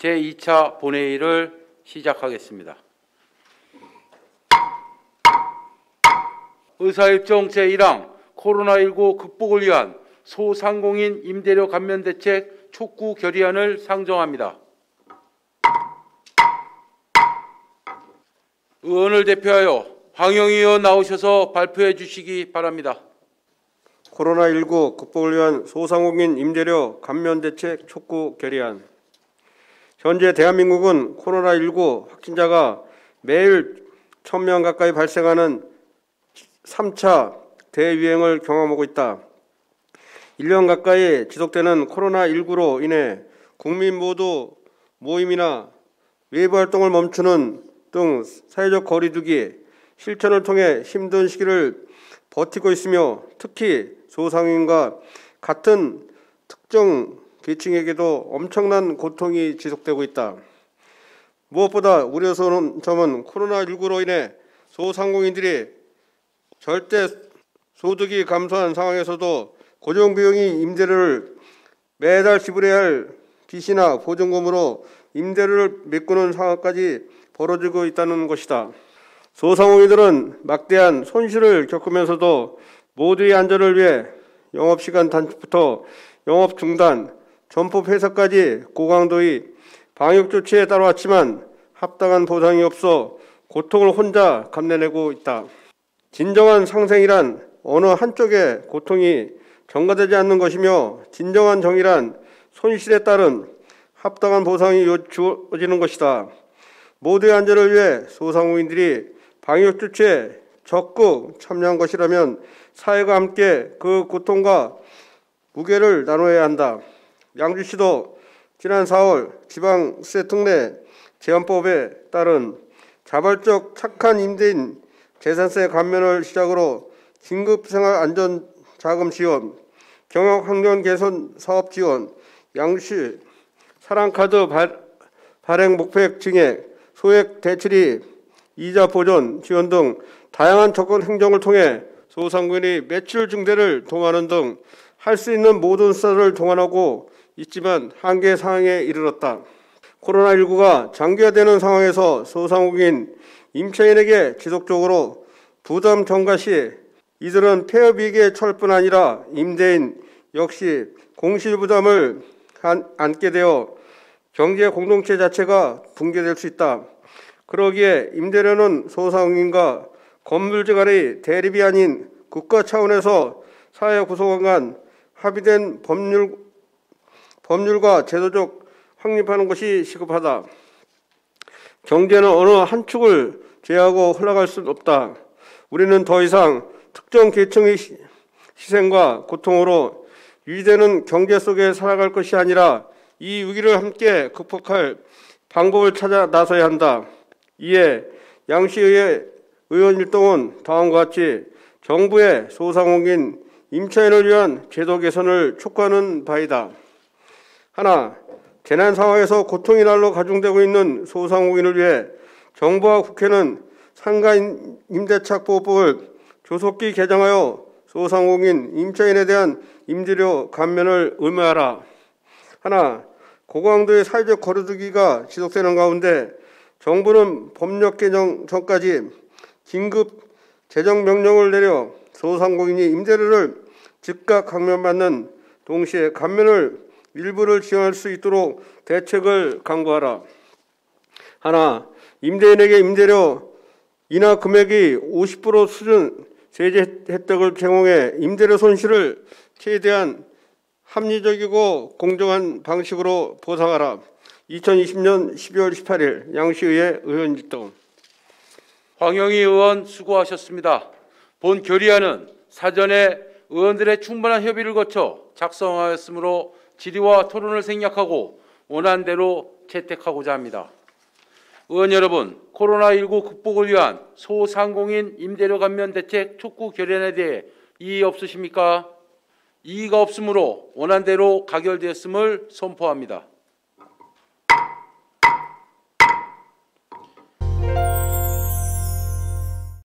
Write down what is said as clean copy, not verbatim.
제2차 본회의를 시작하겠습니다. 의사일정 제1항 코로나19 극복을 위한 소상공인 임대료 감면 대책 촉구 결의안을 상정합니다. 의원을 대표하여 황영희 의원 나오셔서 발표해 주시기 바랍니다. 코로나19 극복을 위한 소상공인 임대료 감면 대책 촉구 결의안. 현재 대한민국은 코로나19 확진자가 매일 1000명 가까이 발생하는 3차 대유행을 경험하고 있다. 1년 가까이 지속되는 코로나19로 인해 국민 모두 모임이나 외부 활동을 멈추는 등 사회적 거리 두기 실천을 통해 힘든 시기를 버티고 있으며 특히 소상인과 같은 특정 계층에게도 엄청난 고통이 지속되고 있다. 무엇보다 우려스러운 점은 코로나19로 인해 소상공인들이 절대 소득이 감소한 상황에서도 고정비용이 임대료를 매달 지불해야 할 빚이나 보증금으로 임대료를 메꾸는 상황까지 벌어지고 있다는 것이다. 소상공인들은 막대한 손실을 겪으면서도 모두의 안전을 위해 영업시간 단축부터 영업 중단, 점포 폐쇄까지 고강도의 방역 조치에 따라왔지만 합당한 보상이 없어 고통을 혼자 감내내고 있다. 진정한 상생이란 어느 한쪽의 고통이 전가되지 않는 것이며 진정한 정의란 손실에 따른 합당한 보상이 주어지는 것이다. 모두의 안전을 위해 소상공인들이 방역 조치에 적극 참여한 것이라면 사회가 함께 그 고통과 무게를 나눠야 한다. 양주시도 지난 4월 지방세 특례 제한법에 따른 자발적 착한 임대인 재산세 감면을 시작으로 긴급생활안전자금 지원, 경영환경 개선 사업 지원, 양주시 사랑카드 발행 목표액 증액, 소액 대출이 이자 보전 지원 등 다양한 접근 행정을 통해 소상공인이 매출 증대를 도모하는 등 할 수 있는 모든 수단을 동원하고 있지만 한계 상황에 이르렀다. 코로나19가 장기화되는 상황에서 소상공인 임차인에게 지속적으로 부담 전가 시 이들은 폐업이익에 처할 뿐 아니라 임대인 역시 공실 부담을 안게 되어 경제 공동체 자체가 붕괴될 수 있다. 그러기에 임대료는 소상공인과 건물주 간의 대립이 아닌 국가 차원에서 사회 구성원 간 합의된 법률과 제도적 확립하는 것이 시급하다. 경제는 어느 한 축을 제하고 흘러갈 수 없다. 우리는 더 이상 특정 계층의 희생과 고통으로 유지되는 경제 속에 살아갈 것이 아니라 이 위기를 함께 극복할 방법을 찾아 나서야 한다. 이에 양시의회 의원 일동은 다음과 같이 정부의 소상공인 임차인을 위한 제도 개선을 촉구하는 바이다. 하나, 재난 상황에서 고통이 날로 가중되고 있는 소상공인을 위해 정부와 국회는 상가 임대차보호법을 조속히 개정하여 소상공인 임차인에 대한 임대료 감면을 의무화하라. 하나, 고강도의 사회적 거리두기가 지속되는 가운데 정부는 법령 개정 전까지 긴급 재정명령을 내려 소상공인이 임대료를 즉각 감면받는 동시에 감면을 일부를 지원할 수 있도록 대책을 강구하라. 하나, 임대인에게 임대료 인하 금액이 50% 수준 세제 혜택을 제공해 임대료 손실을 최대한 합리적이고 공정한 방식으로 보상하라. 2020년 12월 18일 양시의회 의원 일동. 황영희 의원 수고하셨습니다. 본 결의안은 사전에 의원들의 충분한 협의를 거쳐 작성하였으므로 질의와 토론을 생략하고 원안대로 채택하고자 합니다. 의원 여러분, 코로나19 극복을 위한 소상공인 임대료 감면 대책 촉구 결의안에 대해 이의 없으십니까? 이의가 없으므로 원안대로 가결되었음을 선포합니다.